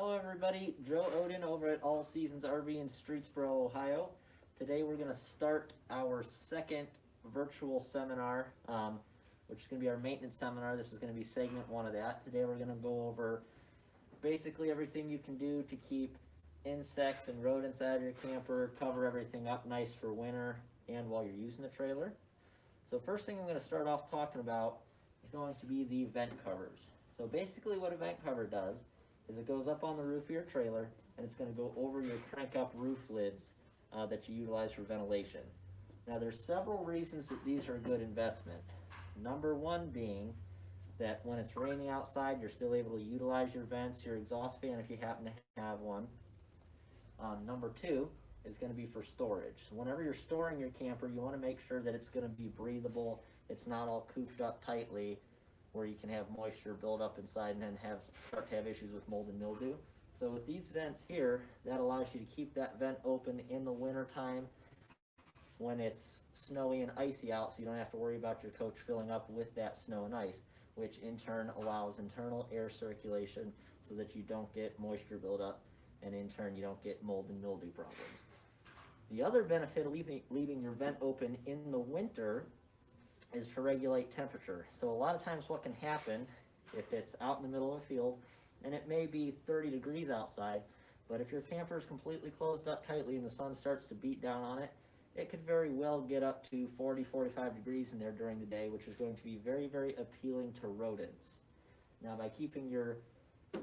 Hello everybody, Joe Oden over at All Seasons RV in Streetsboro, Ohio. Today we're going to start our second virtual seminar, which is going to be our maintenance seminar. This is going to be segment one of that. Today we're going to go over basically everything you can do to keep insects and rodents out of your camper, cover everything up nice for winter and while you're using the trailer. So first thing I'm going to start off talking about is going to be the vent covers. So basically what a vent cover does is it goes up on the roof of your trailer and it's going to go over your crank up roof lids that you utilize for ventilation. Now there's several reasons that these are a good investment. Number one being that when it's raining outside, you're still able to utilize your vents, your exhaust fan if you happen to have one. Number two is going to be for storage. So whenever you're storing your camper, you want to make sure that it's going to be breathable. It's not all cooped up tightly where you can have moisture build up inside and then start to have issues with mold and mildew. So with these vents here, that allows you to keep that vent open in the winter time when it's snowy and icy out, so you don't have to worry about your coach filling up with that snow and ice, which in turn allows internal air circulation so that you don't get moisture buildup, and in turn you don't get mold and mildew problems. The other benefit of leaving your vent open in the winter is to regulate temperature. So a lot of times what can happen if it's out in the middle of a field and it may be 30 degrees outside, but if your camper is completely closed up tightly and the sun starts to beat down on it, it could very well get up to 40, 45 degrees in there during the day, which is going to be very, very appealing to rodents. Now by keeping your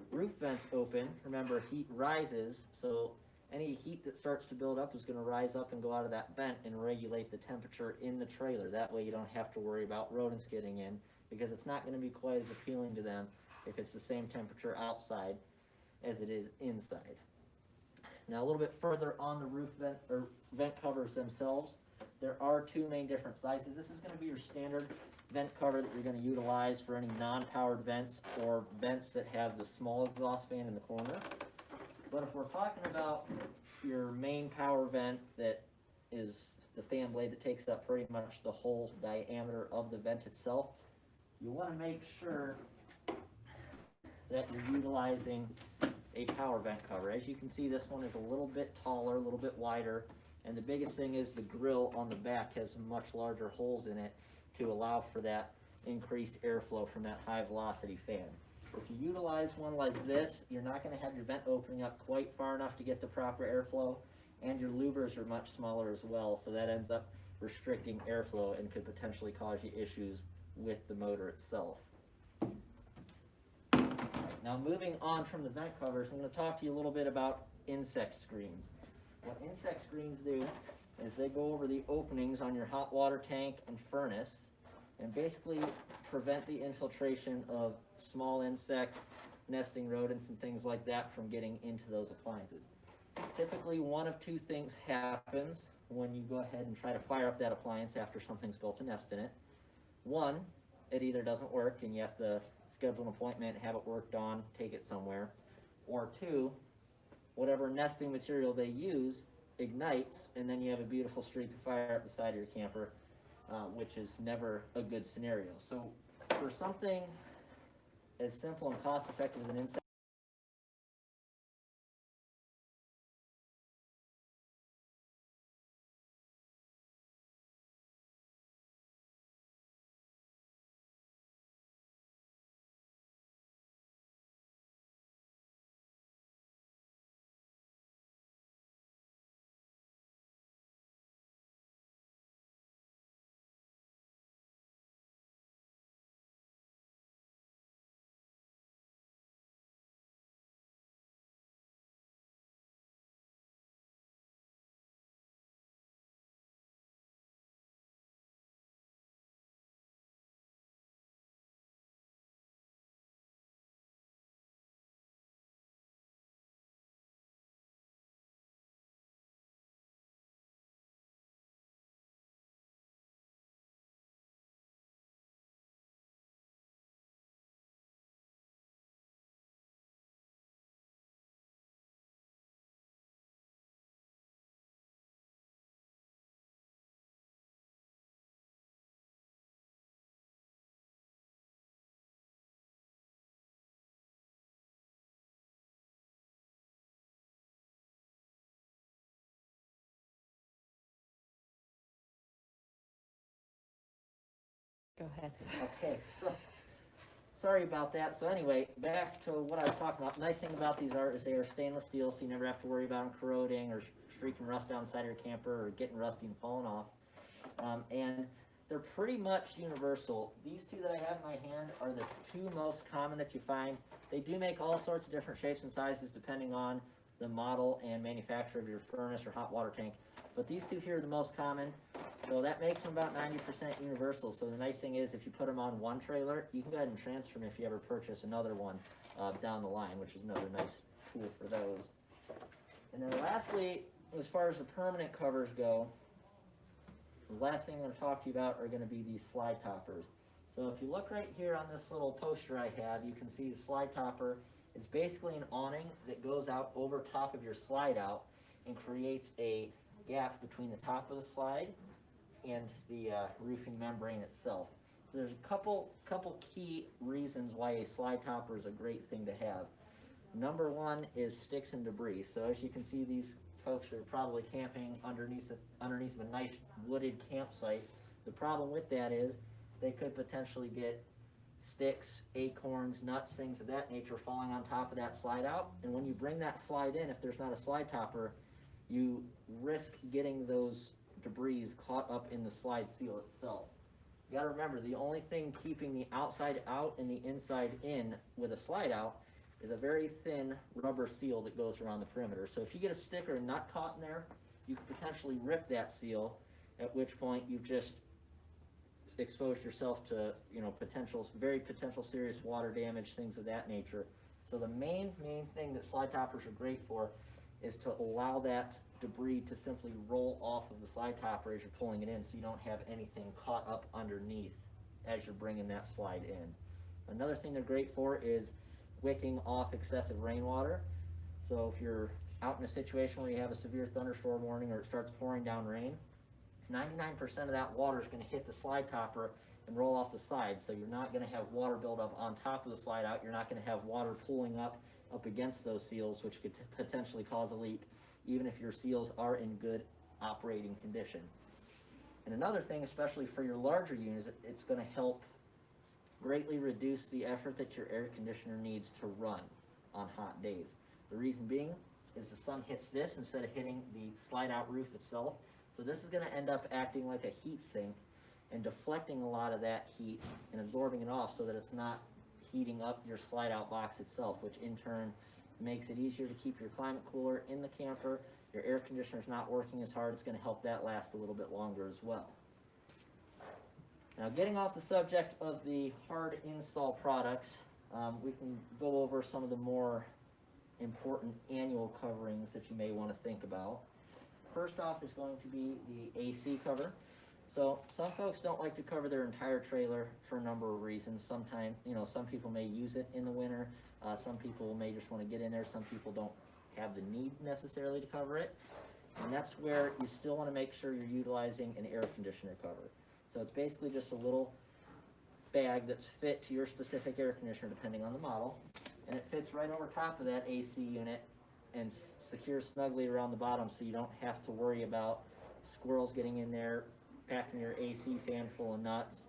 roof vents open, remember heat rises, so any heat that starts to build up is going to rise up and go out of that vent and regulate the temperature in the trailer. That way you don't have to worry about rodents getting in, because it's not going to be quite as appealing to them if it's the same temperature outside as it is inside. Now a little bit further on the roof vent covers themselves, there are two main different sizes. This is going to be your standard vent cover that you're going to utilize for any non-powered vents or vents that have the small exhaust fan in the corner. But if we're talking about your main power vent that is the fan blade that takes up pretty much the whole diameter of the vent itself, you want to make sure that you're utilizing a power vent cover. As you can see, this one is a little bit taller, a little bit wider, and the biggest thing is the grill on the back has much larger holes in it to allow for that increased airflow from that high velocity fan. If you utilize one like this, you're not going to have your vent opening up quite far enough to get the proper airflow, and your louvers are much smaller as well, so that ends up restricting airflow and could potentially cause you issues with the motor itself. Right, now moving on from the vent covers, I'm going to talk to you a little bit about insect screens. What insect screens do is they go over the openings on your hot water tank and furnace and basically prevent the infiltration of small insects, nesting rodents, and things like that from getting into those appliances. Typically, one of two things happens when you go ahead and try to fire up that appliance after something's built a nest in it. One, it either doesn't work and you have to schedule an appointment, have it worked on, take it somewhere. Or two, whatever nesting material they use ignites, and then you have a beautiful streak of fire up the side of your camper, which is never a good scenario. So for something as simple and cost effective as an insect Go ahead. Okay, so sorry about that. So anyway, back to what I was talking about. Nice thing about these is they are stainless steel, so you never have to worry about them corroding or streaking rust down the side of your camper or getting rusty and falling off. And they're pretty much universal. These two that I have in my hand are the two most common that you find. They do make all sorts of different shapes and sizes depending on the model and manufacturer of your furnace or hot water tank. But these two here are the most common. So that makes them about 90% universal. So the nice thing is if you put them on one trailer, you can go ahead and transfer them if you ever purchase another one down the line, which is another nice tool for those. And then lastly, as far as the permanent covers go, the last thing I'm going to talk to you about are going to be these slide toppers. So if you look right here on this little poster I have, you can see the slide topper. It's basically an awning that goes out over top of your slide out and creates a gap between the top of the slide and the roofing membrane itself. So there's a couple key reasons why a slide topper is a great thing to have. Number one is sticks and debris. So as you can see, these folks are probably camping underneath a nice wooded campsite. The problem with that is they could potentially get sticks, acorns, nuts, things of that nature falling on top of that slide out. And when you bring that slide in, if there's not a slide topper, you risk getting those debris caught up in the slide seal itself. You gotta remember, the only thing keeping the outside out and the inside in with a slide out is a very thin rubber seal that goes around the perimeter. So if you get a stick or a nut caught in there, you could potentially rip that seal, at which point you've just exposed yourself to, very potential serious water damage, things of that nature. So the main thing that slide toppers are great for is to allow that debris to simply roll off of the slide topper as you're pulling it in, so you don't have anything caught up underneath as you're bringing that slide in. Another thing they're great for is wicking off excessive rainwater. So if you're out in a situation where you have a severe thunderstorm warning or it starts pouring down rain, 99% of that water is going to hit the slide topper and roll off the side. So you're not going to have water build up on top of the slide out. You're not going to have water pooling up against those seals, which could potentially cause a leak, even if your seals are in good operating condition. And another thing, especially for your larger units, it's going to help greatly reduce the effort that your air conditioner needs to run on hot days. The reason being is the sun hits this instead of hitting the slide out roof itself. So this is going to end up acting like a heat sink and deflecting a lot of that heat and absorbing it off so that it's not heating up your slide out box itself, which in turn makes it easier to keep your climate cooler in the camper. Your air conditioner is not working as hard. It's going to help that last a little bit longer as well. Now, getting off the subject of the hard install products, we can go over some of the more important annual coverings that you may want to think about. First off is going to be the AC cover. So some folks don't like to cover their entire trailer for a number of reasons. Sometimes, some people may use it in the winter. Some people may just want to get in there. Some people don't have the need necessarily to cover it. And that's where you still want to make sure you're utilizing an air conditioner cover. So it's basically just a little bag that's fit to your specific air conditioner depending on the model. And it fits right over top of that AC unit and secures snugly around the bottom, so you don't have to worry about squirrels getting in there, packing your AC fan full of nuts.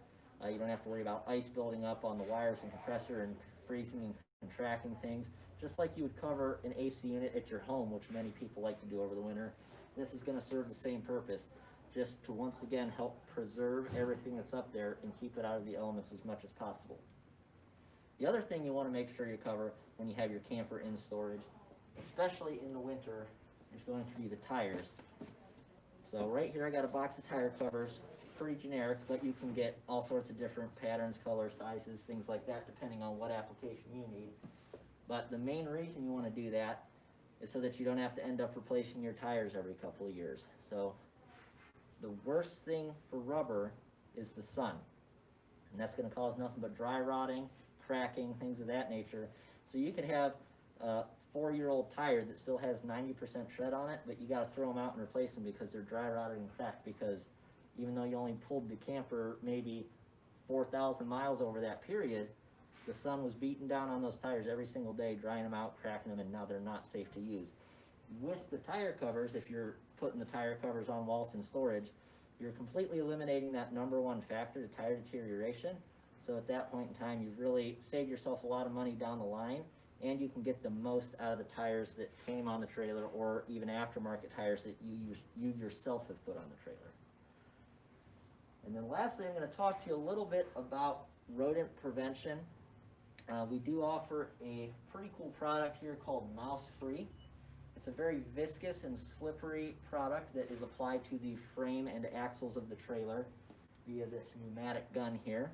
You don't have to worry about ice building up on the wires and compressor and freezing and contracting things. Just like you would cover an AC unit at your home, which many people like to do over the winter, this is going to serve the same purpose, just to once again help preserve everything that's up there and keep it out of the elements as much as possible. The other thing you want to make sure you cover when you have your camper in storage, especially in the winter, is going to be the tires. So right here I got a box of tire covers, pretty generic, but you can get all sorts of different patterns, colors, sizes, things like that, depending on what application you need. But the main reason you want to do that is so that you don't have to end up replacing your tires every couple of years. So the worst thing for rubber is the sun, and that's going to cause nothing but dry rotting, cracking, things of that nature. So you could have a 4-year-old tire that still has 90% tread on it, but you got to throw them out and replace them because they're dry rotted and cracked, because even though you only pulled the camper maybe 4,000 miles over that period, the sun was beating down on those tires every single day, drying them out, cracking them, and now they're not safe to use. With the tire covers, if you're putting the tire covers on while it's in storage, you're completely eliminating that number one factor, the tire deterioration. So at that point in time, you've really saved yourself a lot of money down the line, and you can get the most out of the tires that came on the trailer, or even aftermarket tires that you yourself have put on the trailer. And then lastly, I'm going to talk to you a little bit about rodent prevention. We do offer a pretty cool product here called Mouse Free. It's a very viscous and slippery product that is applied to the frame and axles of the trailer via this pneumatic gun here.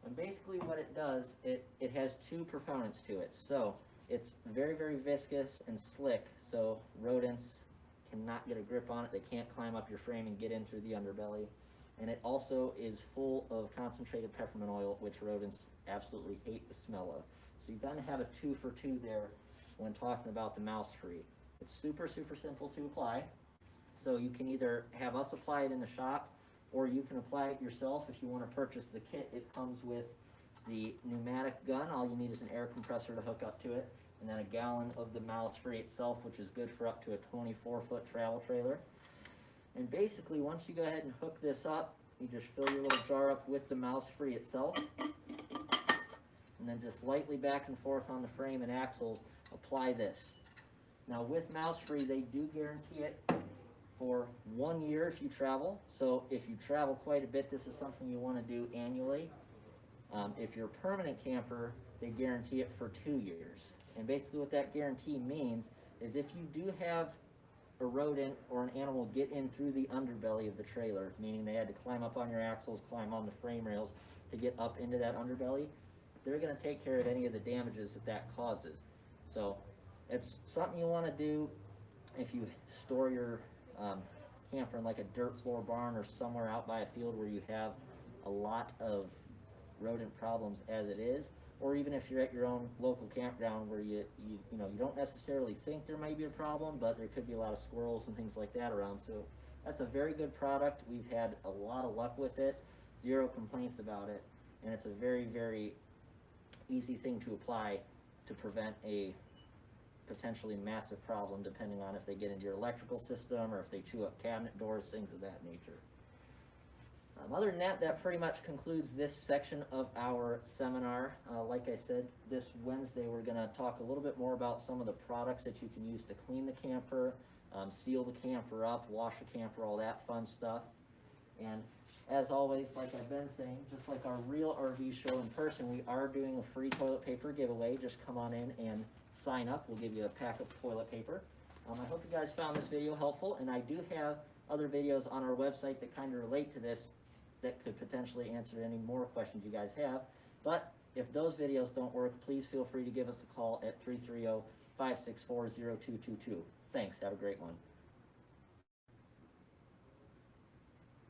And basically what it does, it has two proponents to it. So it's very, very viscous and slick, so rodents cannot get a grip on it. They can't climb up your frame and get in through the underbelly. And it also is full of concentrated peppermint oil, which rodents absolutely hate the smell of. So you're going to have a 2 for 2 there when talking about the Mouse Free. It's super, super simple to apply. So you can either have us apply it in the shop, or you can apply it yourself. If you want to purchase the kit, it comes with the pneumatic gun. All you need is an air compressor to hook up to it, and then a gallon of the Mouse Free itself, which is good for up to a 24-foot travel trailer. And basically, once you go ahead and hook this up, you just fill your little jar up with the Mouse Free itself, and then just lightly back and forth on the frame and axles, apply this. Now with Mouse Free, they do guarantee it for 1 year if you travel. So if you travel quite a bit, this is something you want to do annually. If you're a permanent camper, they guarantee it for 2 years. And basically what that guarantee means is if you do have a rodent or an animal get in through the underbelly of the trailer, meaning they had to climb up on your axles, climb on the frame rails to get up into that underbelly, they're going to take care of any of the damages that causes. So it's something you want to do if you store your camper in like a dirt floor barn or somewhere out by a field where you have a lot of rodent problems as it is, or even if you're at your own local campground where you don't necessarily think there may be a problem, but there could be a lot of squirrels and things like that around. So that's a very good product. We've had a lot of luck with it, 0 complaints about it, and it's a very, very easy thing to apply to prevent a potentially massive problem, depending on if they get into your electrical system or if they chew up cabinet doors, things of that nature. Other than that, that pretty much concludes this section of our seminar. Like I said, this Wednesday we're going to talk a little bit more about some of the products that you can use to clean the camper, seal the camper up, wash the camper, all that fun stuff. And as always, like I've been saying, just like our real RV show in person, we are doing a free toilet paper giveaway. Just come on in and sign up. We'll give you a pack of toilet paper. I hope you guys found this video helpful, and I do have other videos on our website that kind of relate to this that could potentially answer any more questions you guys have. But if those videos don't work, please feel free to give us a call at 330-564-0222. Thanks. Have a great one.